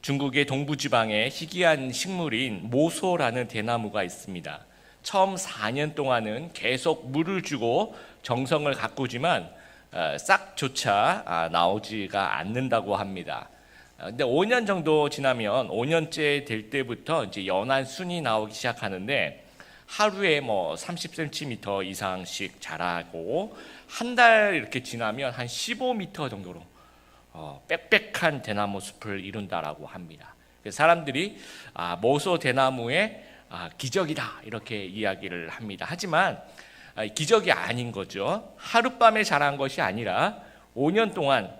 중국의 동부지방에 희귀한 식물인 모소라는 대나무가 있습니다. 처음 4년 동안은 계속 물을 주고 정성을 가꾸지만 싹조차 나오지가 않는다고 합니다. 근데 5년 정도 지나면 5년째 될 때부터 이제 연한 순이 나오기 시작하는데 하루에 30cm 이상씩 자라고 한 달 이렇게 지나면 한 15m 정도로 빽빽한 대나무 숲을 이룬다라고 합니다. 사람들이 모소 대나무의 기적이다 이렇게 이야기를 합니다. 하지만 기적이 아닌 거죠. 하룻밤에 자란 것이 아니라 5년 동안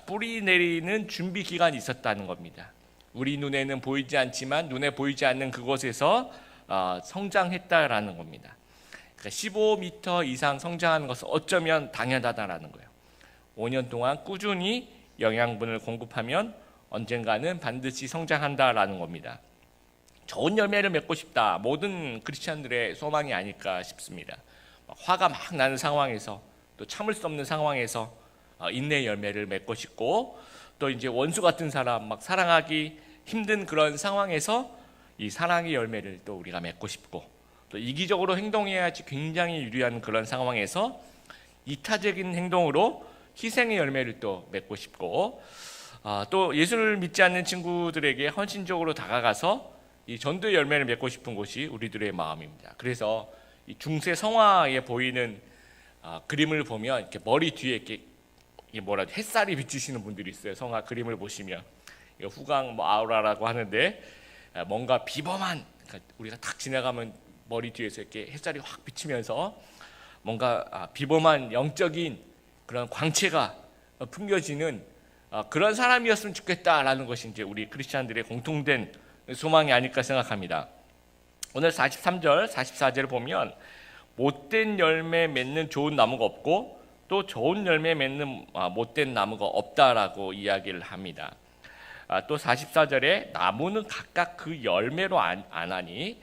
뿌리 내리는 준비 기간이 있었다는 겁니다. 우리 눈에는 보이지 않지만 눈에 보이지 않는 그곳에서 성장했다라는 겁니다. 그러니까 15m 이상 성장하는 것은 어쩌면 당연하다라는 거예요. 5년 동안 꾸준히 영양분을 공급하면 언젠가는 반드시 성장한다라는 겁니다. 좋은 열매를 맺고 싶다. 모든 크리스찬들의 소망이 아닐까 싶습니다. 화가 막 나는 상황에서 또 참을 수 없는 상황에서 인내 열매를 맺고 싶고 또 이제 원수 같은 사람 막 사랑하기 힘든 그런 상황에서 이 사랑의 열매를 또 우리가 맺고 싶고 또 이기적으로 행동해야지 굉장히 유리한 그런 상황에서 이타적인 행동으로 희생의 열매를 또 맺고 싶고 또 예수를 믿지 않는 친구들에게 헌신적으로 다가가서 이 전도의 열매를 맺고 싶은 것이 우리들의 마음입니다. 그래서 이 중세 성화에 보이는 그림을 보면 이렇게 머리 뒤에 이렇게 햇살이 비치시는 분들이 있어요. 성화 그림을 보시면 후광 아우라라고 하는데 뭔가 비범한 그러니까 우리가 탁 지나가면 머리 뒤에서 이렇게 햇살이 확 비치면서 뭔가 비범한 영적인 그런 광채가 풍겨지는 그런 사람이었으면 좋겠다라는 것이 이제 우리 크리스찬들의 공통된 소망이 아닐까 생각합니다. 오늘 43절, 44절을 보면 못된 열매 맺는 좋은 나무가 없고 또 좋은 열매 맺는 못된 나무가 없다라고 이야기를 합니다. 또 44절에 나무는 각각 그 열매로 안 하니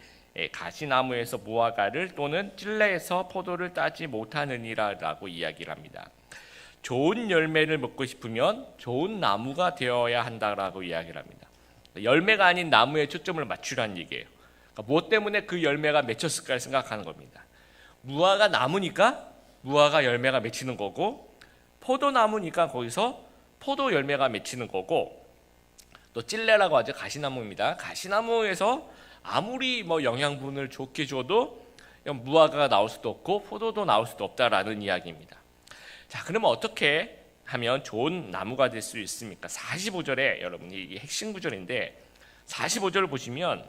가시나무에서 무화과를 또는 찔레에서 포도를 따지 못하느니라라고 이야기를 합니다. 좋은 열매를 먹고 싶으면 좋은 나무가 되어야 한다라고 이야기를 합니다. 열매가 아닌 나무에 초점을 맞추라는 얘기예요. 그러니까 무엇 때문에 그 열매가 맺혔을까 생각하는 겁니다. 무화과 나무니까 무화과 열매가 맺히는 거고 포도나무니까 거기서 포도 열매가 맺히는 거고 또 찔레라고 하죠. 가시나무입니다. 가시나무에서 아무리 영양분을 좋게 줘도 무화과가 나올 수도 없고 포도도 나올 수도 없다라는 이야기입니다. 자, 그러면 어떻게 하면 좋은 나무가 될 수 있습니까? 45절에 여러분 이게 핵심 구절인데 45절을 보시면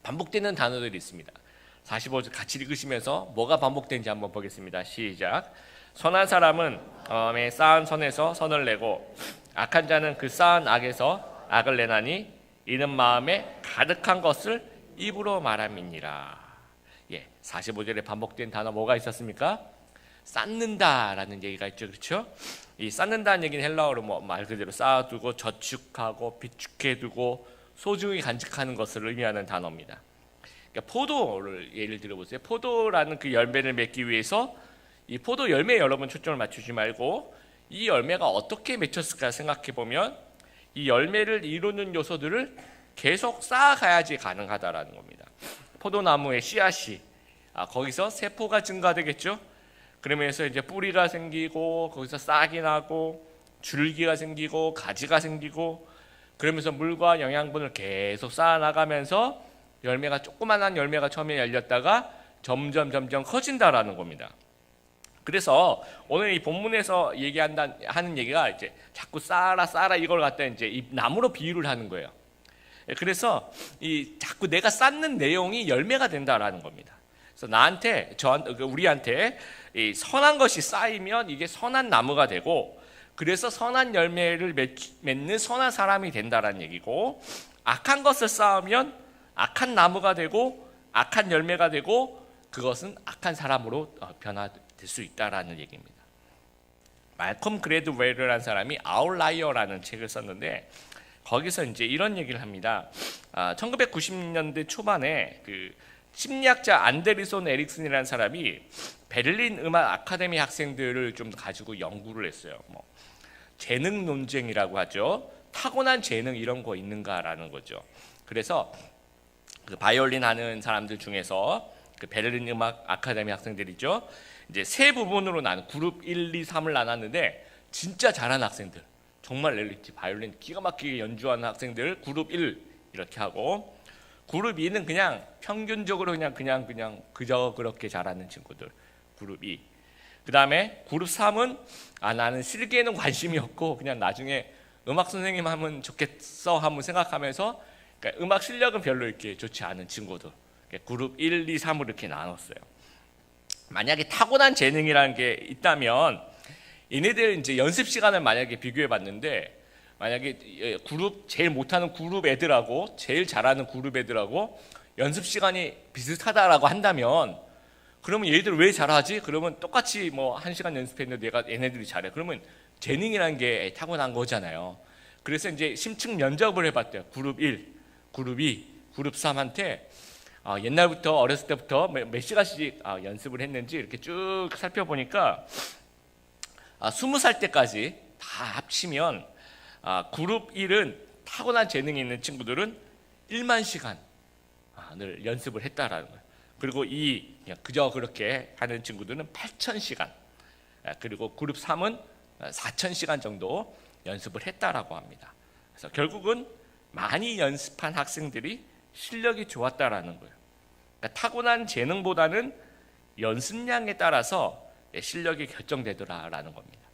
반복되는 단어들이 있습니다. 45절 같이 읽으시면서 뭐가 반복되는지 한번 보겠습니다. 시작. 선한 사람은 쌓은 선에서 선을 내고 악한 자는 그 쌓은 악에서 악을 내나니 이는 마음에 가득한 것을 입으로 말함이니라. 45절에 반복된 단어 뭐가 있었습니까? 쌓는다라는 얘기가 있죠. 그렇죠? 이 쌓는다는 얘기는 헬라어로 말 그대로 쌓아두고 저축하고 비축해두고 소중히 간직하는 것을 의미하는 단어입니다. 그러니까 포도를 예를 들어보세요. 포도라는 그 열매를 맺기 위해서 이 포도 열매에 여러분 초점을 맞추지 말고 이 열매가 어떻게 맺혔을까 생각해 보면 이 열매를 이루는 요소들을 계속 쌓아가야지 가능하다라는 겁니다. 포도나무의 씨앗이 거기서 세포가 증가되겠죠. 그러면서 이제 뿌리가 생기고 거기서 싹이 나고 줄기가 생기고 가지가 생기고 그러면서 물과 영양분을 계속 쌓아나가면서 열매가 조그만한 열매가 처음에 열렸다가 점점 커진다라는 겁니다. 그래서 오늘 이 본문에서 하는 얘기가 이제 자꾸 쌓아라 이걸 갖다 이제 이 나무로 비유를 하는 거예요. 그래서 이 자꾸 내가 쌓는 내용이 열매가 된다라는 겁니다. 그래서 우리한테 이 선한 것이 쌓이면 이게 선한 나무가 되고 그래서 선한 열매를 맺는 선한 사람이 된다라는 얘기고 악한 것을 쌓으면 악한 나무가 되고 악한 열매가 되고 그것은 악한 사람으로 변화될 수 있다라는 얘기입니다. 말콤 그래드웰이라는 사람이 아웃라이어라는 책을 썼는데 거기서 이제 이런 얘기를 합니다. 1990년대 초반에 그 심리학자 안데르손 에릭슨이라는 사람이 베를린 음악 아카데미 학생들을 좀 가지고 연구를 했어요. 재능 논쟁이라고 하죠. 타고난 재능 이런 거 있는가라는 거죠. 그래서 그 바이올린 하는 사람들 중에서 그 베를린 음악 아카데미 학생들이죠. 이제 세 부분으로 그룹 1, 2, 3을 나눴는데 진짜 잘하는 학생들, 정말 엘리트 바이올린 기가 막히게 연주하는 학생들 그룹 1 이렇게 하고, 그룹 2는 그냥 평균적으로 그냥 그저 그렇게 잘하는 친구들 그룹 2. 그다음에 그룹 3은 나는 실기에는 관심이 없고 그냥 나중에 음악 선생님 하면 좋겠어 한번 생각하면서, 그러니까 음악 실력은 별로 이렇게 좋지 않은 친구들, 그룹 1, 2, 3으로 이렇게 나눴어요. 만약에 타고난 재능이라는 게 있다면 얘네들 이제 연습 시간을 만약에 비교해 봤는데, 만약에 제일 못하는 그룹 애들하고 제일 잘하는 그룹 애들하고 연습 시간이 비슷하다라고 한다면, 그러면 얘들 왜 잘하지? 그러면 똑같이 뭐 1시간 연습했는데 얘네들이 잘해. 그러면 재능이라는 게 타고난 거잖아요. 그래서 이제 심층 면접을 해봤대요. 그룹 1, 그룹 2, 그룹 3한테 옛날부터 어렸을 때부터 몇 시간씩 연습을 했는지 이렇게 쭉 살펴보니까 20살 때까지 다 합치면 그룹 1은 타고난 재능이 있는 친구들은 1만 시간을 연습을 했다라는 거예요. 그리고 그저 그렇게 하는 친구들은 8,000시간, 그리고 그룹 3은 4,000시간 정도 연습을 했다라고 합니다. 그래서 결국은 많이 연습한 학생들이 실력이 좋았다라는 거예요. 그러니까 타고난 재능보다는 연습량에 따라서 실력이 결정되더라라는 겁니다.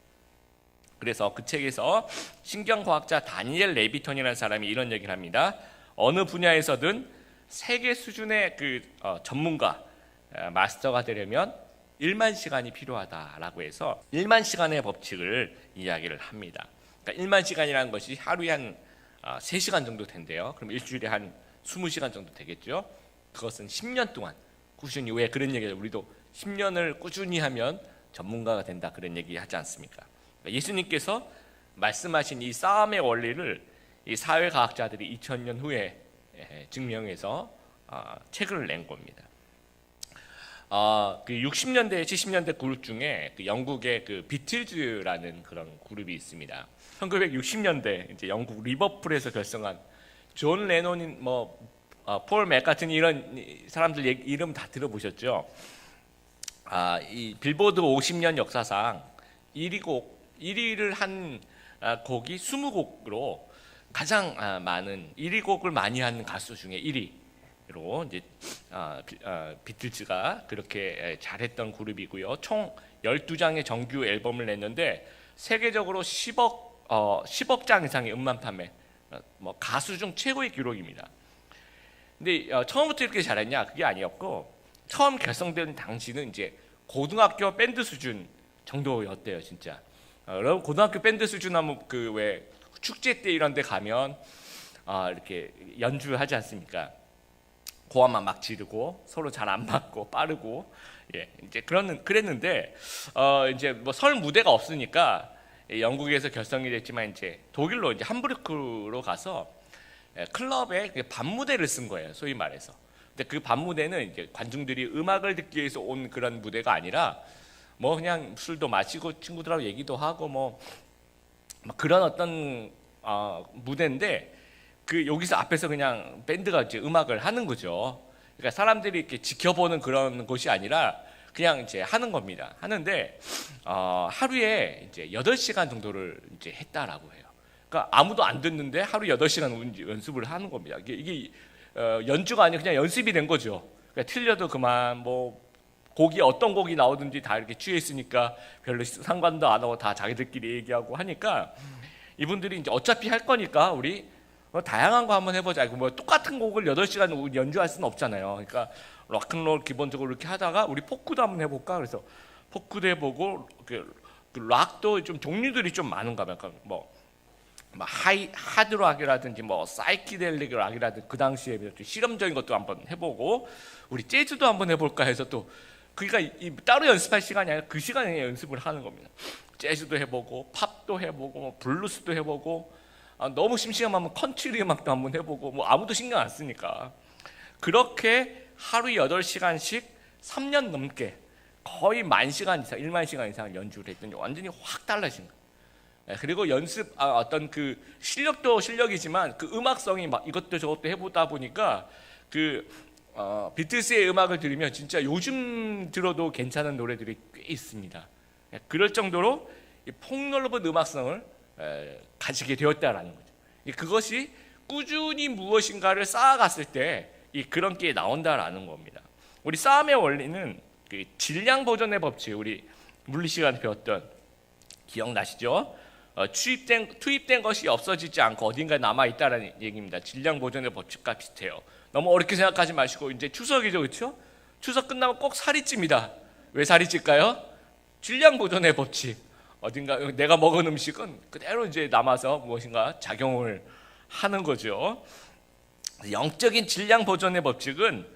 그래서 그 책에서 신경과학자 다니엘 레비턴이라는 사람이 이런 얘기를 합니다. 어느 분야에서든 세계 수준의 전문가, 마스터가 되려면 1만 시간이 필요하다라고 해서 1만 시간의 법칙을 이야기를 합니다. 그러니까 1만 시간이라는 것이 하루에 한 3시간 정도 된대요. 그럼 일주일에 한 20시간 정도 되겠죠. 그것은 10년 동안 꾸준히, 왜 그런 얘기를, 우리도 10년을 꾸준히 하면 전문가가 된다 그런 얘기 하지 않습니까? 그러니까 예수님께서 말씀하신 이 싸움의 원리를 이 사회과학자들이 2000년 후에 증명해서 책을 낸 겁니다. 그 60년대, 70년대 그룹 중에 그 영국의 그 비틀즈라는 그런 그룹이 있습니다. 1960년대 이제 영국 리버풀에서 결성한 존 레논, 폴 맥카트니 이런 사람들 이름 다 들어보셨죠? 이 빌보드 50년 역사상 1위를 한 곡이 20곡으로 가장 많은 1위 곡을 많이 한 가수 중에 1위로 이제 비틀즈가 그렇게 잘했던 그룹이고요. 총 12장의 정규 앨범을 냈는데 세계적으로 10억 장 이상의 음반 판매, 가수 중 최고의 기록입니다. 근데 처음부터 이렇게 잘했냐? 그게 아니었고, 처음 결성된 당시는 이제 고등학교 밴드 수준 정도였대요, 진짜. 여러분 고등학교 밴드 수준 하면 그 왜 축제 때 이런 데 가면 이렇게 연주하지 않습니까? 고함만 막 지르고 서로 잘 안 맞고 빠르고, 이제 그랬는데 이제 뭐 설 무대가 없으니까 영국에서 결성이 됐지만 이제 독일로 이제 함부르크로 가서 클럽에 밤 무대를 쓴 거예요, 소위 말해서. 근데 그 밤 무대는 이제 관중들이 음악을 듣기 위해서 온 그런 무대가 아니라 뭐 그냥 술도 마시고 친구들하고 얘기도 하고 뭐 그런 어떤 무대인데, 그 여기서 앞에서 그냥 밴드가 이제 음악을 하는 거죠. 그러니까 사람들이 이렇게 지켜보는 그런 곳이 아니라 그냥 이제 하는 겁니다. 하는데 하루에 이제 8시간 정도를 이제 했다라고 해요. 그러니까 아무도 안 듣는데 하루 8시간 연습을 하는 겁니다. 이게 연주가 아니라 그냥 연습이 된 거죠. 그러니까 틀려도 그만, 뭐 어떤 곡이 나오든지 다 이렇게 취해 있으니까 별로 상관도 안 하고 다 자기들끼리 얘기하고 하니까, 이분들이 이제 어차피 할 거니까 우리 다양한 거 한번 해보자. 뭐 똑같은 곡을 8시간 연주할 수는 없잖아요. 그러니까 락앤롤 기본적으로 이렇게 하다가 우리 포크도 한번 해볼까? 그래서 포크도 해보고, 그 락도 좀 종류들이 좀 많은가 봐요. 그러니까 뭐 하드락이라든지 뭐 사이키델릭 락이라든지 그 당시에 실험적인 것도 한번 해보고, 우리 재즈도 한번 해볼까 해서 또, 그러니까 따로 연습할 시간이 아니라 그 시간에 연습을 하는 겁니다. 재즈도 해보고 팝도 해보고 뭐 블루스도 해보고, 너무 심심하면 컨트리 음악도 한번 해보고, 뭐 아무도 신경 안 쓰니까 그렇게 하루 8시간씩 3년 넘게 거의 10,000시간 이상, 10,000시간 이상 연주를 했더니 완전히 확 달라진 거예요. 그리고 연습 어떤 그 실력도 실력이지만 그 음악성이 막 이것도 저것도 해보다 보니까 그 비틀스의 음악을 들으면 진짜 요즘 들어도 괜찮은 노래들이 꽤 있습니다. 그럴 정도로 이 폭넓은 음악성을 가지게 되었다라는 거죠. 그것이 꾸준히 무엇인가를 쌓아갔을 때 이 그런 게 나온다라는 겁니다. 우리 싸움의 원리는 그 질량 보존의 법칙, 우리 물리 시간에 배웠던 기억나시죠? 투입된 것이 없어지지 않고 어딘가에 남아 있다라는 얘기입니다. 질량 보존의 법칙과 비슷해요. 너무 어렵게 생각하지 마시고 이제 추석이죠, 그렇죠? 추석 끝나면 꼭 살이 찝니다. 왜 살이 찔까요? 질량 보존의 법칙. 어딘가 내가 먹은 음식은 그대로 이제 남아서 무엇인가 작용을 하는 거죠. 영적인 질량 보존의 법칙은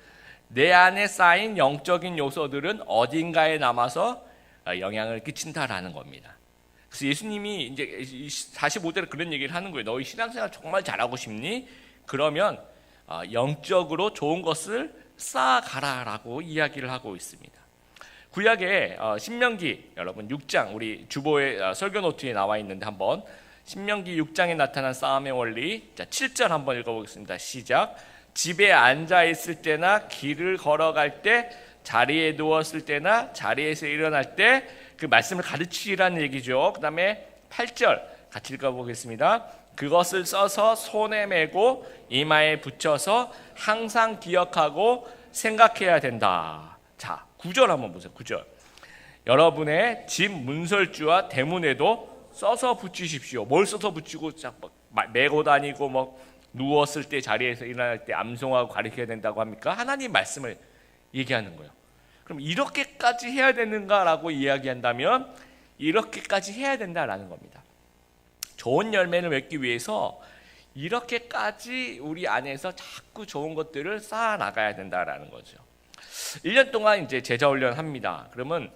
내 안에 쌓인 영적인 요소들은 어딘가에 남아서 영향을 끼친다라는 겁니다. 그래서 예수님이 이제 45절에 그런 얘기를 하는 거예요. 너희 신앙생활 정말 잘하고 싶니? 그러면 영적으로 좋은 것을 쌓아가라라고 이야기를 하고 있습니다. 구약의 신명기 여러분 6장 우리 주보의 설교 노트에 나와 있는데 한번 신명기 6장에 나타난 싸움의 원리, 자 7절 한번 읽어보겠습니다. 시작. 집에 앉아 있을 때나 길을 걸어갈 때, 자리에 누웠을 때나 자리에서 일어날 때 그 말씀을 가르치라는 얘기죠. 그 다음에 8절 같이 읽어보겠습니다. 그것을 써서 손에 메고 이마에 붙여서 항상 기억하고 생각해야 된다. 자 9절 한번 보세요. 9절. 여러분의 집 문설주와 대문에도 써서 붙이십시오. 뭘 써서 붙이고 메고 다니고 뭐 누웠을 때 자리에서 일어날 때 암송하고 가르쳐야 된다고 합니까? 하나님 말씀을 얘기하는 거예요. 그럼 이렇게까지 해야 되는가라고 이야기한다면 이렇게까지 해야 된다라는 겁니다. 좋은 열매를 맺기 위해서 이렇게까지 우리 안에서 자꾸 좋은 것들을 쌓아 나가야 된다라는 거죠. 1년 동안 이제 제자 훈련 합니다. 그러면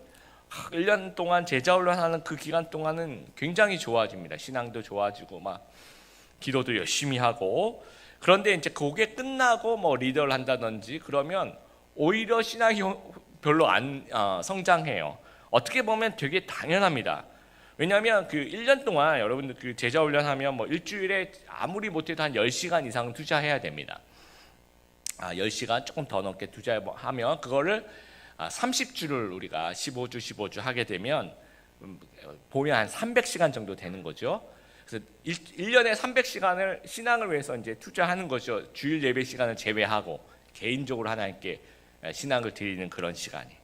1년 동안 제자 훈련하는 그 기간 동안은 굉장히 좋아집니다. 신앙도 좋아지고 막 기도도 열심히 하고. 그런데 이제 그게 끝나고 뭐 리더를 한다든지 그러면 오히려 신앙이 별로 안 성장해요. 어떻게 보면 되게 당연합니다. 왜냐하면 그 1년 동안 여러분들 그 제자 훈련하면 뭐 일주일에 아무리 못해도 한 10시간 이상 투자해야 됩니다. 10시간 조금 더 넘게 투자하면 그거를 30주를 우리가 15주 하게 되면 보면 한 300시간 정도 되는 거죠. 그래서 1년에 300시간을 신앙을 위해서 이제 투자하는 거죠. 주일 예배 시간을 제외하고 개인적으로 하나님께 신앙을 드리는 그런 시간이.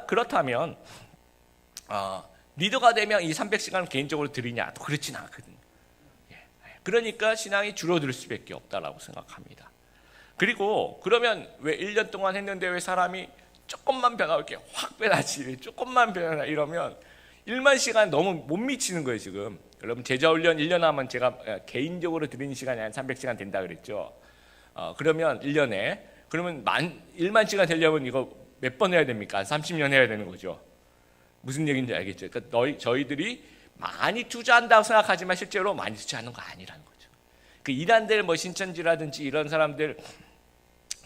그렇다면 리더가 되면 이 300시간을 개인적으로 드리냐? 또 그렇진 않거든요. 그러니까 신앙이 줄어들 수밖에 없다라고 생각합니다. 그리고 그러면 왜 1년 동안 했는데 왜 사람이 조금만 변하고 이렇게 확 변하지? 조금만 변하나 이러면 1만 시간 너무 못 미치는 거예요 지금. 여러분 제자훈련 1년 하면 제가 개인적으로 드리는 시간이 한 300시간 된다 그랬죠. 그러면 1년에 그러면 1만 시간 되려면 이거 몇 번 해야 됩니까? 30년 해야 되는 거죠. 무슨 얘기인지 알겠죠? 그러니까 저희들이 많이 투자한다고 생각하지만 실제로 많이 투자하는 거 아니라는 거죠. 그 이단들 뭐 신천지라든지 이런 사람들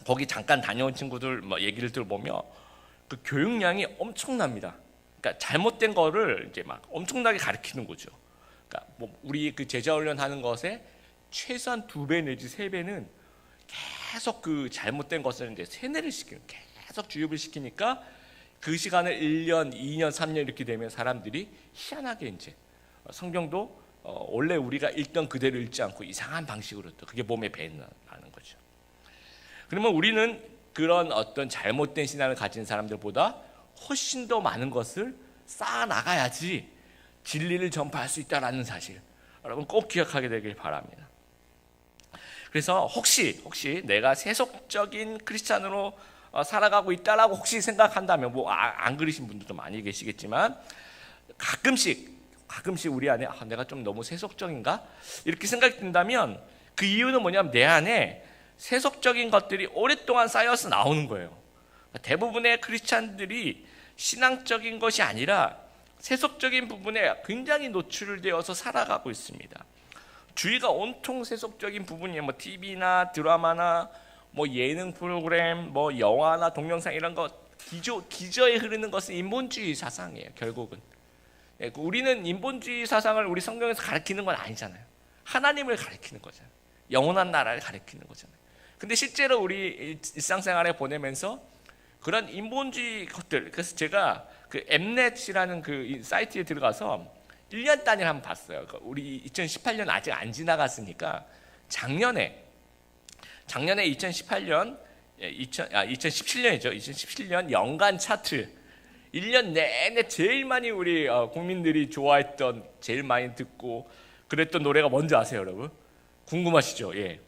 거기 잠깐 다녀온 친구들 뭐 얘기를 들어보면 그 교육량이 엄청납니다. 그러니까 잘못된 거를 이제 막 엄청나게 가르치는 거죠. 그러니까 뭐 우리 그 제자 훈련하는 것에 최소한 2배 내지 3배는 계속 그 잘못된 것을 이제 세뇌를 시키는, 계속 주입을 시키니까 그 시간을 1년, 2년, 3년 이렇게 되면 사람들이 희한하게 이제 성경도 원래 우리가 읽던 그대로 읽지 않고 이상한 방식으로 또 그게 몸에 배인다는 거죠. 그러면 우리는 그런 어떤 잘못된 신앙을 가진 사람들보다 훨씬 더 많은 것을 쌓아 나가야지 진리를 전파할 수 있다라는 사실 여러분 꼭 기억하게 되길 바랍니다. 그래서 혹시 내가 세속적인 크리스찬으로 살아가고 있다라고 혹시 생각한다면 뭐 안 그러신 분들도 많이 계시겠지만 가끔씩 우리 안에 내가 좀 너무 세속적인가 이렇게 생각이 든다면 그 이유는 뭐냐면 내 안에 세속적인 것들이 오랫동안 쌓여서 나오는 거예요. 대부분의 크리스찬들이 신앙적인 것이 아니라 세속적인 부분에 굉장히 노출되어서 살아가고 있습니다. 주위가 온통 세속적인 부분이에요. 뭐 TV나 드라마나 뭐 예능 프로그램, 뭐 영화나 동영상 이런 거 기저에 흐르는 것은 인본주의 사상이에요. 결국은 우리는 인본주의 사상을 우리 성경에서 가르치는 건 아니잖아요. 하나님을 가르치는 거잖아요. 영원한 나라를 가르치는 거잖아요. 근데 실제로 우리 일상생활에 보내면서 그런 인본주의 것들, 그래서 제가 그 엠넷이라는 그 사이트에 들어가서 1년 단위를 한번 봤어요. 우리 2018년 아직 안 지나갔으니까 작년에 2018년 2017년이죠. 2017년 연간 차트 1년 내내 제일 많이 우리 국민들이 좋아했던, 제일 많이 듣고 그랬던 노래가 뭔지 아세요, 여러분? 궁금하시죠? 예.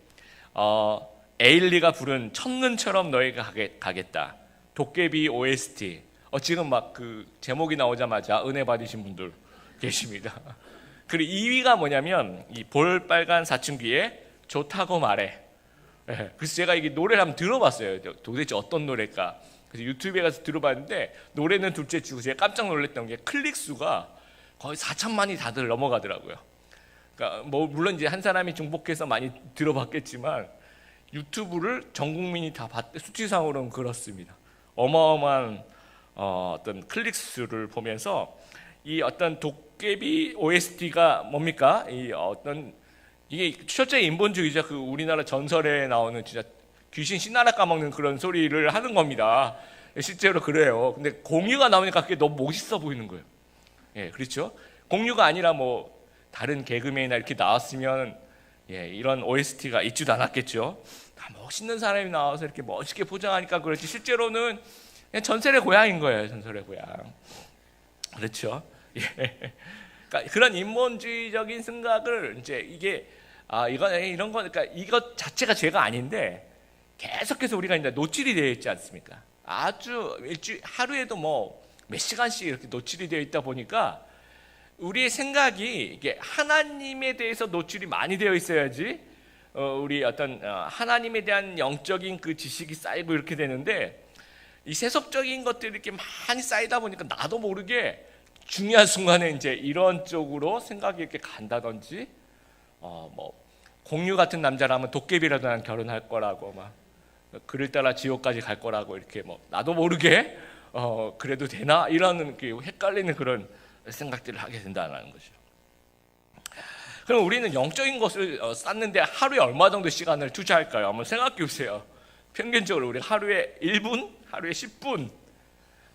에일리가 부른 첫눈처럼 너에게 가겠다. 도깨비 OST. 지금 막 그 제목이 나오자마자 은혜 받으신 분들 계십니다. 그리고 2위가 뭐냐면 이 볼빨간 사춘기에 좋다고 말해. 예. 그래서 제가 이게 노래를 한번 들어봤어요. 도대체 어떤 노래일까? 그래서 유튜브에 가서 들어봤는데 노래는 둘째 치고 제가 깜짝 놀랐던 게 클릭 수가 거의 4천만이 다들 넘어가더라고요. 그러니까 뭐 물론 이제 한 사람이 중복해서 많이 들어봤겠지만 유튜브를 전 국민이 다 수치상으로는 그렇습니다. 어마어마한 어떤 클릭 수를 보면서 이 어떤 도깨비 OST가 뭡니까? 이게 철저히 인본주의자, 그 우리나라 전설에 나오는 진짜 귀신 신나라 까먹는 그런 소리를 하는 겁니다. 실제로 그래요. 근데 공유가 나오니까 그게 너무 멋있어 보이는 거예요. 예, 그렇죠. 공유가 아니라 뭐 다른 개그맨이나 이렇게 나왔으면 이런 OST가 있지도 않았겠죠. 다 멋있는 사람이 나와서 이렇게 멋있게 포장하니까 그렇지 실제로는 그냥 전설의 고향인 거예요. 전설의 고향. 그렇죠. 예. 그러니까 그런 인본주의적인 생각을 이제 이게 이런 거 그러니까 이것 자체가 죄가 아닌데 계속해서 우리가 이제 노출이 되어 있지 않습니까? 아주 하루에도 뭐 몇 시간씩 이렇게 노출이 되어 있다 보니까 우리의 생각이 이게 하나님에 대해서 노출이 많이 되어 있어야지 우리 어떤 하나님에 대한 영적인 그 지식이 쌓이고 이렇게 되는데 이 세속적인 것들이 이렇게 많이 쌓이다 보니까 나도 모르게 중요한 순간에 이제 이런 쪽으로 생각이 이렇게 간다든지 뭐 공유 같은 남자라면 도깨비라도 난 결혼할 거라고 막 그를 따라 지옥까지 갈 거라고 이렇게 뭐 나도 모르게 그래도 되나 이런 헷갈리는 그런 생각들을 하게 된다는 거죠. 그럼 우리는 영적인 것을 쌓는데 하루에 얼마 정도 시간을 투자할까요? 한번 생각해 보세요. 평균적으로 우리 하루에 1분, 하루에 10분,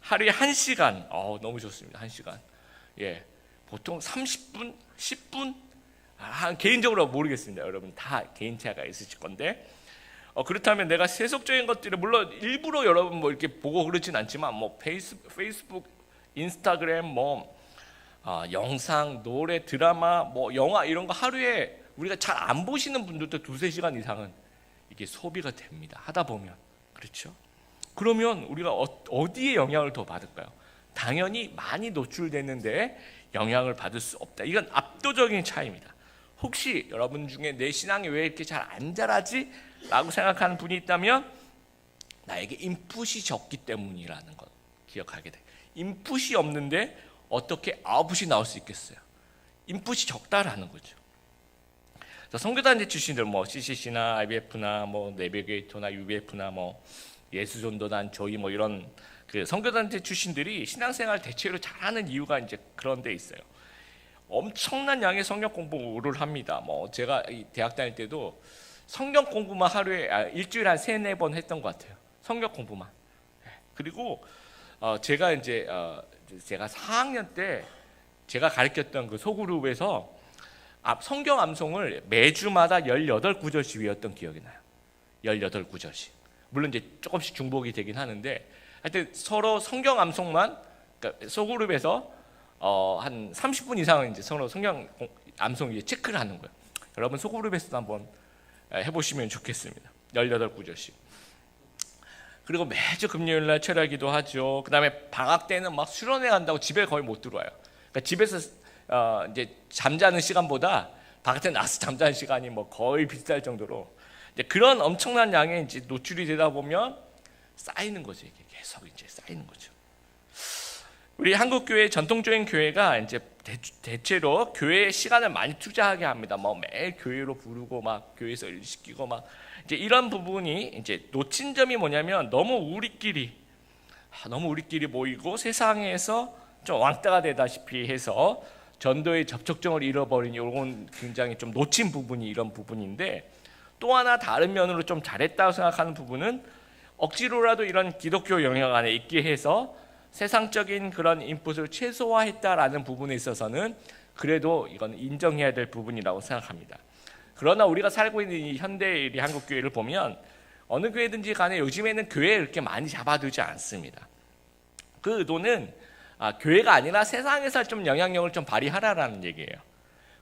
하루에 1시간. 너무 좋습니다. 1시간. 예, 보통 30분, 10분. 개인적으로 모르겠습니다. 여러분 다 개인차가 있으실 건데. 그렇다면 내가 세속적인 것들을 물론 일부러 여러분 뭐 이렇게 보고 그러진 않지만 뭐 페이스북, 인스타그램 영상, 노래, 드라마, 뭐 영화 이런 거 하루에 우리가 잘 안 보시는 분들도 2-3시간 이상은 이게 소비가 됩니다. 하다 보면. 그렇죠? 그러면 우리가 어디에 영향을 더 받을까요? 당연히 많이 노출되는데 영향을 받을 수 없다. 이건 압도적인 차이입니다. 혹시 여러분 중에 내 신앙이 왜 이렇게 잘 안 자라지? 라고 생각하는 분이 있다면 나에게 인풋이 적기 때문이라는 것 기억하게 돼요. 인풋이 없는데 어떻게 아웃풋이 나올 수 있겠어요? 인풋이 적다라는 거죠. 선교단체 출신들 뭐 CCC나 IBF나 뭐 내비게이터나 UBF나 뭐 예수전도단 저희 뭐 이런 그 선교단체 출신들이 신앙생활 대체로 잘하는 이유가 이제 그런 데 있어요. 엄청난 양의 성경 공부를 합니다. 뭐 제가 대학 다닐 때도 성경 공부만 하루에 일주일에 한 3-4번 했던 것 같아요. 성경 공부만. 그리고 제가 4학년 때 제가 가르쳤던 그 소그룹에서 성경 암송을 매주마다 18구절씩 외웠던 기억이 나요. 18구절씩. 물론 이제 조금씩 중복이 되긴 하는데 하여튼 서로 성경 암송만 그러니까 소그룹에서 한 30분 이상은 이제 서로 성경 암송 이제 체크를 하는 거예요. 여러분 소그룹에서도 한번 해보시면 좋겠습니다. 18구절씩. 그리고 매주 금요일날 철야기도 하죠. 그 다음에 방학 때는 막 수련회 간다고 집에 거의 못 들어와요. 그러니까 집에서 이제 잠자는 시간보다 바깥에 나가서 잠자는 시간이 뭐 거의 비슷할 정도로 이제 그런 엄청난 양의 이제 노출이 되다 보면 쌓이는 거죠. 이게 계속 이제 쌓이는 거죠. 우리 한국 교회 전통적인 교회가 이제 대체로 교회에 시간을 많이 투자하게 합니다. 뭐 매일 교회로 부르고 막 교회에서 일 시키고 막 이제 이런 부분이 이제 놓친 점이 뭐냐면 너무 우리끼리 모이고 세상에서 좀 왕따가 되다시피 해서 전도의 접촉점을 잃어버린 이건 굉장히 좀 놓친 부분이 이런 부분인데, 또 하나 다른 면으로 좀 잘했다고 생각하는 부분은 억지로라도 이런 기독교 영역 안에 있게 해서 세상적인 그런 인풋을 최소화했다라는 부분에 있어서는 그래도 이건 인정해야 될 부분이라고 생각합니다. 그러나 우리가 살고 있는 이 현대의 한국 교회를 보면 어느 교회든지 간에 요즘에는 교회를 이렇게 많이 잡아두지 않습니다. 그 의도는 교회가 아니라 세상에서 좀 영향력을 좀 발휘하라라는 얘기예요.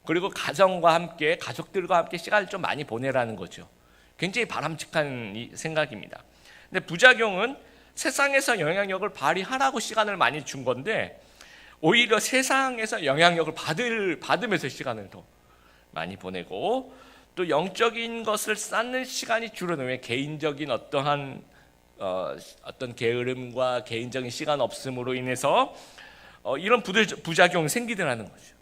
그리고 가정과 함께, 가족들과 함께 시간을 좀 많이 보내라는 거죠. 굉장히 바람직한 생각입니다. 근데 부작용은 세상에서 영향력을 발휘하라고 시간을 많이 준 건데, 오히려 세상에서 영향력을 받으면서 시간을 더 많이 보내고, 또 영적인 것을 쌓는 시간이 줄어들면 개인적인 어떤 게으름과 개인적인 시간 없음으로 인해서 이런 부작용이 생기더라는 거죠.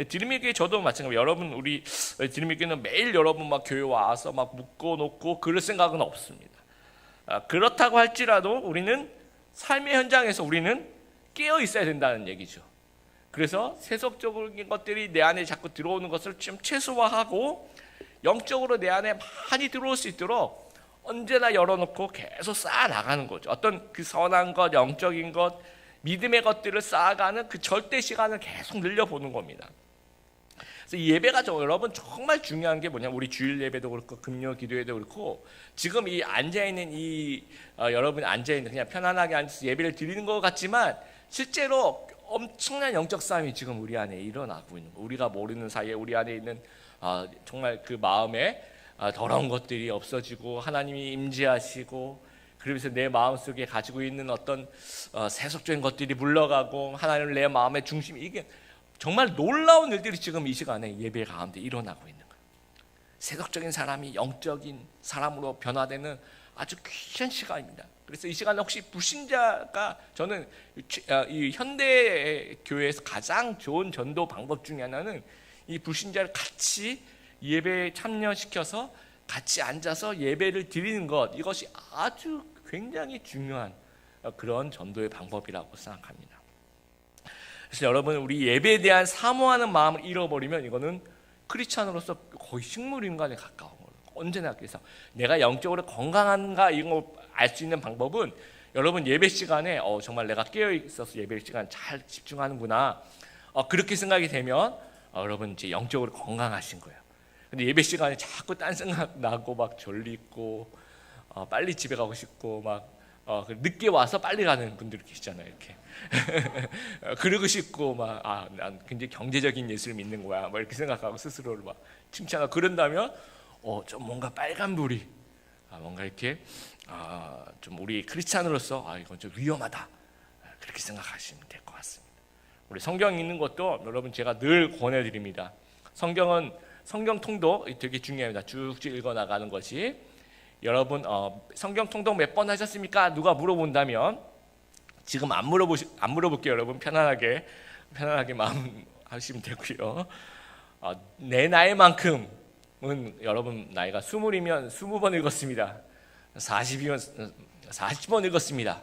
드림일교회 저도 마찬가지예요. 여러분, 우리 드림일교회는 매일 여러분 막 교회 와서 막 묶어놓고 그럴 생각은 없습니다. 그렇다고 할지라도 우리는 삶의 현장에서 우리는 깨어 있어야 된다는 얘기죠. 그래서 세속적인 것들이 내 안에 자꾸 들어오는 것을 좀 최소화하고 영적으로 내 안에 많이 들어올 수 있도록 언제나 열어놓고 계속 쌓아 나가는 거죠. 어떤 그 선한 것, 영적인 것, 믿음의 것들을 쌓아가는 그 절대 시간을 계속 늘려보는 겁니다. 그래서 이 예배가 여러분 정말 중요한 게 뭐냐, 우리 주일 예배도 그렇고 금요 기도회도 그렇고, 지금 이 앉아있는 여러분이 앉아있는 그냥 편안하게 앉아서 예배를 드리는 것 같지만 실제로 엄청난 영적 싸움이 지금 우리 안에 일어나고 있는 거예요. 우리가 모르는 사이에 우리 안에 있는 정말 그 마음에 더러운 것들이 없어지고 하나님이 임재하시고, 그러면서 내 마음속에 가지고 있는 어떤 세속적인 것들이 물러가고 하나님을 내 마음의 중심, 이게 정말 놀라운 일들이 지금 이 시간에 예배 가운데 일어나고 있는 거예요. 세속적인 사람이 영적인 사람으로 변화되는 아주 귀한 시간입니다. 그래서 이 시간에 혹시 불신자가, 저는 이 현대 교회에서 가장 좋은 전도 방법 중에 하나는 이 불신자를 같이 예배에 참여시켜서 같이 앉아서 예배를 드리는 것, 이것이 아주 굉장히 중요한 그런 전도의 방법이라고 생각합니다. 그래서 여러분, 우리 예배에 대한 사모하는 마음을 잃어버리면 이거는 크리스찬으로서 거의 식물인간에 가까운 거예요. 언제나. 그래서 내가 영적으로 건강한가 이런 걸 알 수 있는 방법은 여러분 예배 시간에 정말 내가 깨어 있어서 예배 시간 잘 집중하는구나, 그렇게 생각이 되면 여러분 이제 영적으로 건강하신 거예요. 근데 예배 시간에 자꾸 딴 생각 나고 막 졸리고 빨리 집에 가고 싶고 막 늦게 와서 빨리 가는 분들 계시잖아요. 이렇게 그러고 싶고 막 난 굉장히 경제적인 예수를 믿는 거야, 뭐 이렇게 생각하고 스스로를 막 칭찬하고 그런다면 좀 뭔가 빨간불이 뭔가 이렇게 좀 우리 크리스찬으로서 이건 좀 위험하다, 그렇게 생각하시면 될 것 같습니다. 우리 성경 읽는 것도 여러분 제가 늘 권해드립니다. 성경은 성경 통독 되게 중요합니다. 쭉쭉 읽어 나가는 것이. 여러분 성경 통독 몇 번 하셨습니까? 누가 물어본다면 지금 안 물어볼게요. 여러분 편안하게 마음 하시면 되고요. 내 나이만큼은 여러분 나이가 20이면 20번 읽었습니다. 40이면 40번 읽었습니다.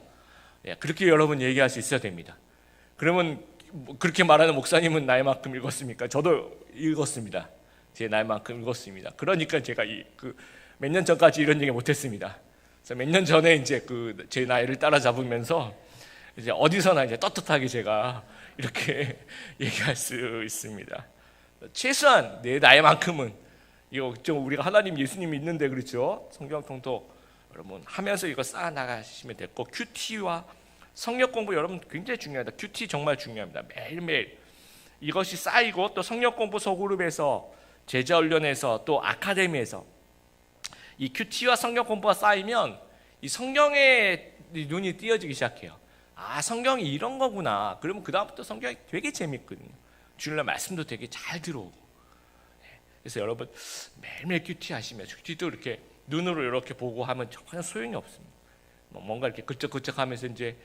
그렇게 여러분 얘기할 수 있어야 됩니다. 그러면 그렇게 말하는 목사님은 나이만큼 읽었습니까? 저도 읽었습니다. 제 나이만큼 읽었습니다. 그러니까 제가 몇 년 전까지 이런 얘기 못했습니다. 그래서 몇 년 전에 이제 제 나이를 따라잡으면서 이제 어디서나 이제 떳떳하게 제가 이렇게 얘기할 수 있습니다. 최소한 내 나이만큼은 이거 좀 우리가 하나님 예수님 있는데 그렇죠? 성경 통독 여러분 하면서 이거 쌓아 나가시면 됐고, 큐티와 성역 공부 여러분 굉장히 중요합니다. 큐티 정말 중요합니다. 매일매일 이것이 쌓이고, 또 성역 공부 소그룹에서 제자 훈련에서 또 아카데미에서 이 큐티와 성경 공부가 쌓이면 이 성경에 눈이 띄어지기 시작해요. 성경이 이런 거구나. 그러면 그 다음부터 성경이 되게 재밌거든요. 주일날 말씀도 되게 잘 들어오고. 그래서 여러분 매일매일 큐티 하시면, 큐티도 이렇게 눈으로 이렇게 보고 하면 전혀 소용이 없습니다. 뭔가 이렇게 끄적끄적하면서 이제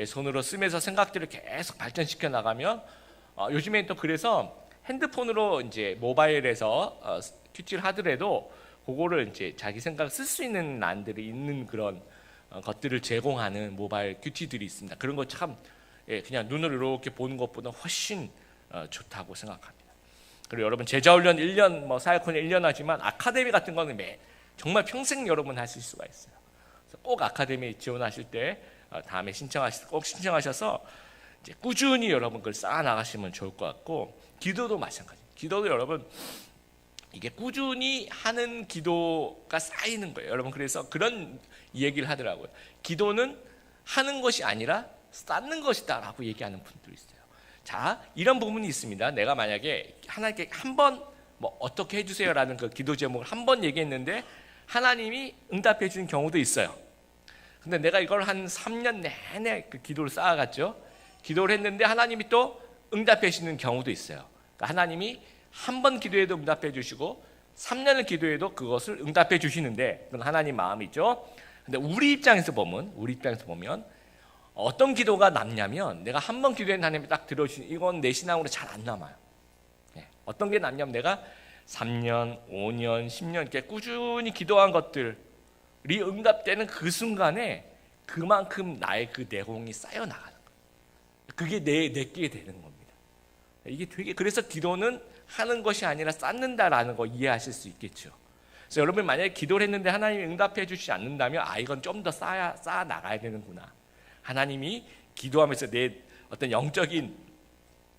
손으로 쓰면서 생각들을 계속 발전시켜 나가면 요즘엔 또 그래서 핸드폰으로 이제 모바일에서 큐티를 하더라도 그거를 이제 자기 생각을 쓸 수 있는 란들이 있는 그런 것들을 제공하는 모바일 큐티들이 있습니다. 그런 거 참 그냥 눈으로 이렇게 보는 것보다 훨씬 좋다고 생각합니다. 그리고 여러분 제자훈련 1년, 사역훈련 1년 하지만 아카데미 같은 거는 정말 평생 여러분 하실 수가 있어요. 그래서 꼭 아카데미 지원하실 때 다음에 꼭 신청하셔서 이제 꾸준히 여러분 그걸 쌓아 나가시면 좋을 것 같고, 기도도 마찬가지. 기도도 여러분 이게 꾸준히 하는 기도가 쌓이는 거예요. 여러분 그래서 그런 얘기를 하더라고요. 기도는 하는 것이 아니라 쌓는 것이다라고 얘기하는 분들이 있어요. 자, 이런 부분이 있습니다. 내가 만약에 하나님께 한번 어떻게 해주세요라는 그 기도 제목을 한 번 얘기했는데 하나님이 응답해 주는 경우도 있어요. 근데 내가 이걸 한 3년 내내 그 기도를 쌓아갔죠. 기도를 했는데 하나님이 또 응답해 주시는 경우도 있어요. 그러니까 하나님이 한 번 기도해도 응답해 주시고 3년을 기도해도 그것을 응답해 주시는데, 그건 하나님 마음이죠. 근데 우리 입장에서 보면 어떤 기도가 남냐면, 내가 한 번 기도했는데 하나님이 딱 들어주시는, 이건 내 신앙으로 잘 안 남아요. 어떤 게 남냐면 내가 3년, 5년, 10년 이렇게 꾸준히 기도한 것들이 응답되는 그 순간에 그만큼 나의 그 내공이 쌓여 나가는 거예요. 그게 내게 되는 겁니다. 이게 그래서 기도는 하는 것이 아니라 쌓는다라는 거 이해하실 수 있겠죠. 그래서 여러분 만약에 기도를 했는데 하나님이 응답해 주시지 않는다면 이건 좀 더 쌓아 나가야 되는구나. 하나님이 기도하면서 내 어떤 영적인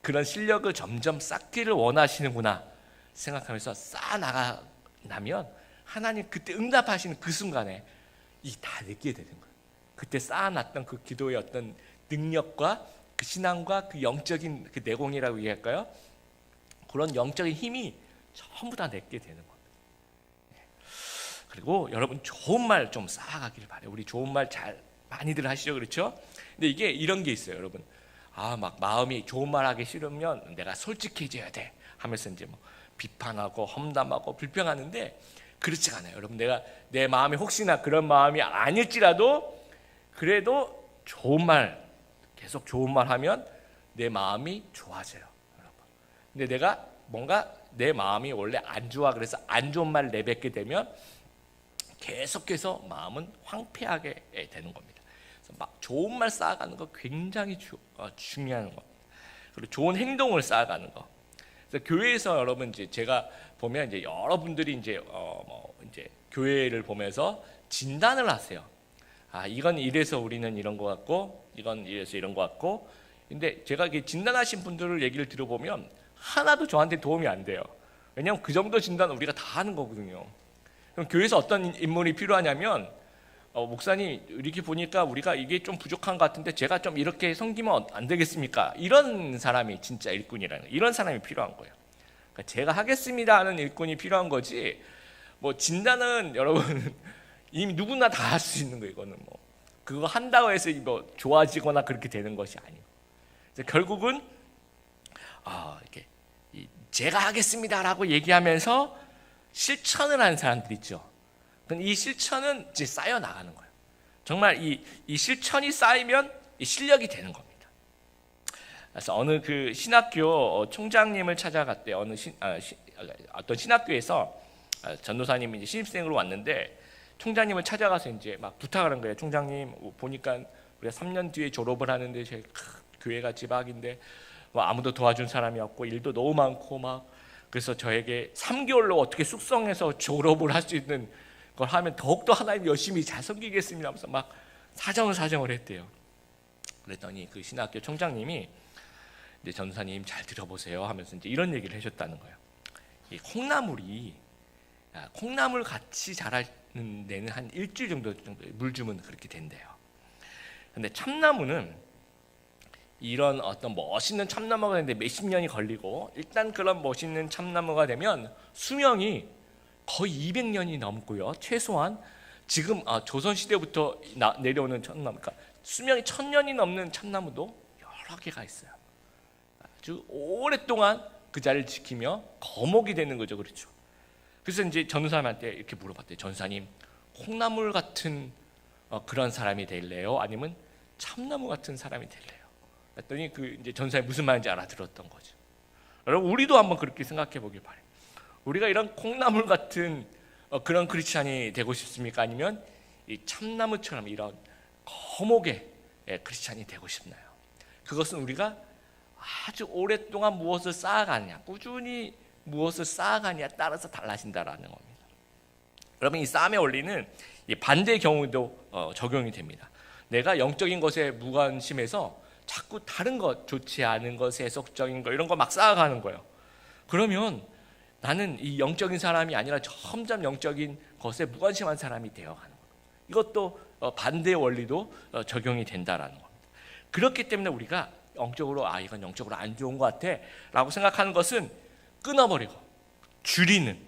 그런 실력을 점점 쌓기를 원하시는구나 생각하면서 쌓아 나가면 하나님 그때 응답하시는 그 순간에 이 다 내게 되는 거예요. 그때 쌓아놨던 그 기도의 어떤 능력과 그 신앙과 그 영적인 그 내공이라고 얘기할까요? 그런 영적인 힘이 전부 다 내게 되는 겁니다. 그리고 여러분 좋은 말 좀 쌓아가길 바래요. 우리 좋은 말 잘 많이들 하시죠, 그렇죠? 근데 이게 이런 게 있어요, 여러분. 막 마음이 좋은 말 하기 싫으면 내가 솔직해져야 돼 하면서 이제 비판하고 험담하고 불평하는데, 그렇지 않아요. 여러분 내가 내 마음이 혹시나 그런 마음이 아닐지라도 그래도 좋은 말, 계속 좋은 말 하면 내 마음이 좋아져요, 여러분. 근데 내가 뭔가 내 마음이 원래 안 좋아, 그래서 안 좋은 말 내뱉게 되면 계속해서 마음은 황폐하게 되는 겁니다. 그래서 막 좋은 말 쌓아가는 거 굉장히 중요한 겁니다. 그리고 좋은 행동을 쌓아가는 거. 그래서 교회에서 여러분 이제 제가 보면 이제 여러분들이 이제 이제 교회를 보면서 진단을 하세요. 이건 이래서 우리는 이런 것 같고, 이건 이래서 이런 것 같고. 근데 제가 이게 진단하신 분들을 얘기를 들어보면 하나도 저한테 도움이 안 돼요. 왜냐하면 그 정도 진단 우리가 다 하는 거거든요. 그럼 교회에서 어떤 인물이 필요하냐면, 목사님 이렇게 보니까 우리가 이게 좀 부족한 것 같은데 제가 좀 이렇게 섬기면 안 되겠습니까? 이런 사람이 진짜 일꾼이라는 거예요. 이런 사람이 필요한 거예요. 그러니까 제가 하겠습니다 하는 일꾼이 필요한 거지, 진단은 여러분 이미 누구나 다 할 수 있는 거예요. 이거는 그거 한다고 해서 좋아지거나 그렇게 되는 것이 아니고, 그래서 결국은 이렇게 제가 하겠습니다라고 얘기하면서 실천을 하는 사람들 있죠. 이 실천은 이제 쌓여 나가는 거예요. 정말 이 실천이 쌓이면 이 실력이 되는 겁니다. 그래서 어느 그 신학교 총장님을 찾아갔대. 어떤 신학교에서 전도사님이 이제 신입생으로 왔는데 총장님을 찾아가서 이제 막 부탁하는 거예요. 총장님, 보니까 우리가 3년 뒤에 졸업을 하는데 제 교회가 지박인데 아무도 도와준 사람이 없고 일도 너무 많고 그래서 저에게 3개월로 어떻게 숙성해서 졸업을 할 수 있는 걸 하면 더욱더 하나님 열심히 잘 섬기겠습니다 하면서 막 사정을 했대요. 그랬더니 그 신학교 총장님이 이제 전도사님 잘 들어보세요 하면서 이제 이런 얘기를 해줬다는 거예요. 이 콩나물 같이 자라는 데는 한 일주일 정도 물 주면 그렇게 된대요. 근데 참나무는 이런 어떤 멋있는 참나무가 되는데 몇십 년이 걸리고, 일단 그런 멋있는 참나무가 되면 수명이 거의 200년이 넘고요. 최소한 지금 조선시대부터 내려오는 참나무, 그러니까 수명이 1000년이 넘는 참나무도 여러 개가 있어요. 아주 오랫동안 그 자리를 지키며 거목이 되는 거죠, 그렇죠? 그래서 이제 전도사님한테 이렇게 물어봤대요. 전도사님, 콩나물 같은 그런 사람이 될래요? 아니면 참나무 같은 사람이 될래요? 그랬더니 이제 전도사님이 무슨 말인지 알아들었던 거죠. 여러분 우리도 한번 그렇게 생각해 보길 바래요. 우리가 이런 콩나물 같은 그런 크리스찬이 되고 싶습니까? 아니면 이 참나무처럼 이런 거목의 크리스찬이 되고 싶나요? 그것은 우리가 아주 오랫동안 무엇을 쌓아가느냐, 꾸준히 무엇을 쌓아가느냐에 따라서 달라진다라는 겁니다. 여러분, 이 싸움의 원리는 이 반대의 경우도 적용이 됩니다. 내가 영적인 것에 무관심해서 자꾸 다른 것, 좋지 않은 것, 세속적인 것 이런 거 막 쌓아가는 거예요. 그러면 나는 이 영적인 사람이 아니라 점점 영적인 것에 무관심한 사람이 되어가는 거예요. 이것도 반대의 원리도 적용이 된다라는 겁니다. 그렇기 때문에 우리가 영적으로 이건 영적으로 안 좋은 것 같아 라고 생각하는 것은 끊어버리고 줄이는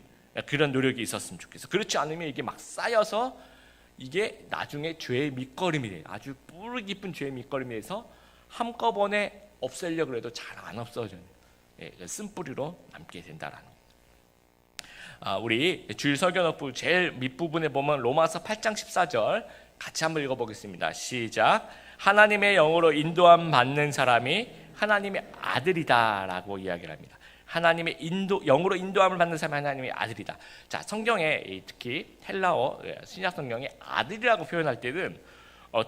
그런 노력이 있었으면 좋겠어요. 그렇지 않으면 이게 막 쌓여서 이게 나중에 죄의 밑거름이 돼요. 아주 뿌리 깊은 죄의 밑거름이 돼서 한꺼번에 없애려고 해도 잘 안 없어져요. 쓴뿌리로 남게 된다라는 거예요. 우리 주일 설교노트 제일 밑부분에 보면 로마서 8장 14절 같이 한번 읽어보겠습니다. 시작. 하나님의 영으로 인도함 받는 사람이 하나님의 아들이다 라고 이야기를 합니다. 하나님의 영으로 인도함을 받는 사람이 하나님의 아들이다. 자, 성경에 특히 헬라어 신약 성경에 아들이라고 표현할 때는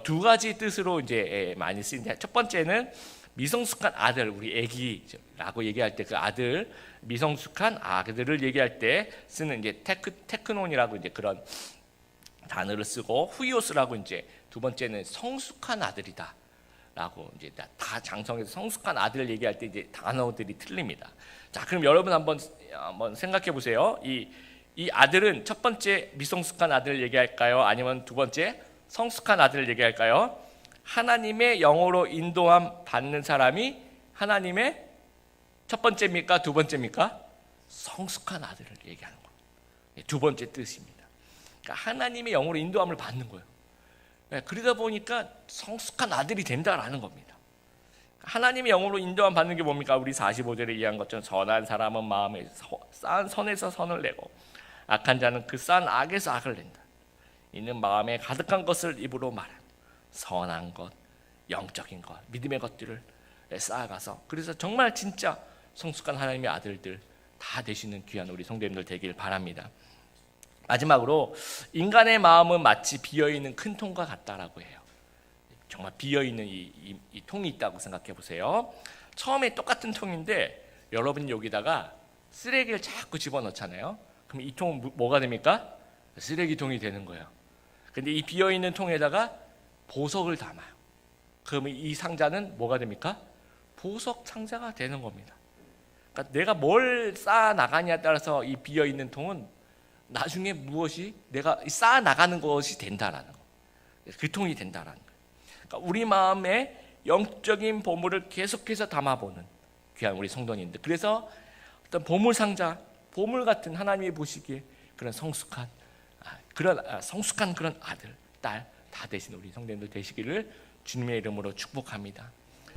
두 가지 뜻으로 이제 많이 쓰이는데, 첫 번째는 미성숙한 아들, 우리 애기라고 얘기할 때 그 아들, 미성숙한 아들을 얘기할 때 쓰는 이제 테크논이라고 이제 그런 단어를 쓰고, 후이오스라고 이제 두 번째는 성숙한 아들이다라고 이제 다 장성해서 성숙한 아들을 얘기할 때 이제 단어들이 틀립니다. 자, 그럼 여러분 한번 생각해 보세요. 이 아들은 첫 번째 미성숙한 아들을 얘기할까요? 아니면 두 번째 성숙한 아들을 얘기할까요? 하나님의 영으로 인도함 받는 사람이 하나님의 첫 번째입니까? 두 번째입니까? 성숙한 아들을 얘기하는 거예요. 두 번째 뜻입니다. 그러니까 하나님의 영으로 인도함을 받는 거예요. 그러다 보니까 성숙한 아들이 된다라는 겁니다. 하나님의 영으로 인도함 받는 게 뭡니까? 우리 45절에 이해한 것처럼 선한 사람은 마음에 쌓은 선에서 선을 내고 악한 자는 그 쌓은 악에서 악을 낸다. 이는 마음에 가득한 것을 입으로 말하는 선한 것, 영적인 것, 믿음의 것들을 쌓아가서, 그래서 정말 진짜 성숙한 하나님의 아들들 다 되시는 귀한 우리 성도님들 되길 바랍니다. 마지막으로 인간의 마음은 마치 비어있는 큰 통과 같다라고 해요. 정말 비어있는 이 통이 있다고 생각해 보세요. 처음에 똑같은 통인데 여러분이 여기다가 쓰레기를 자꾸 집어넣잖아요. 그럼 이 통은 뭐가 됩니까? 쓰레기통이 되는 거예요. 근데 이 비어있는 통에다가 보석을 담아요. 그러면 이 상자는 뭐가 됩니까? 보석 상자가 되는 겁니다. 그러니까 내가 뭘 쌓아 나가냐에 따라서 이 비어있는 통은 나중에 무엇이 내가 쌓아 나가는 것이 된다라는 거. 그 통이 된다라는 거. 그러니까 우리 마음에 영적인 보물을 계속해서 담아보는 귀한 우리 성도님들. 그래서 어떤 보물 상자, 보물 같은 하나님이 보시기에 그런 성숙한 그런 아들, 딸 다 되신 우리 성도님들 되시기를 주님의 이름으로 축복합니다.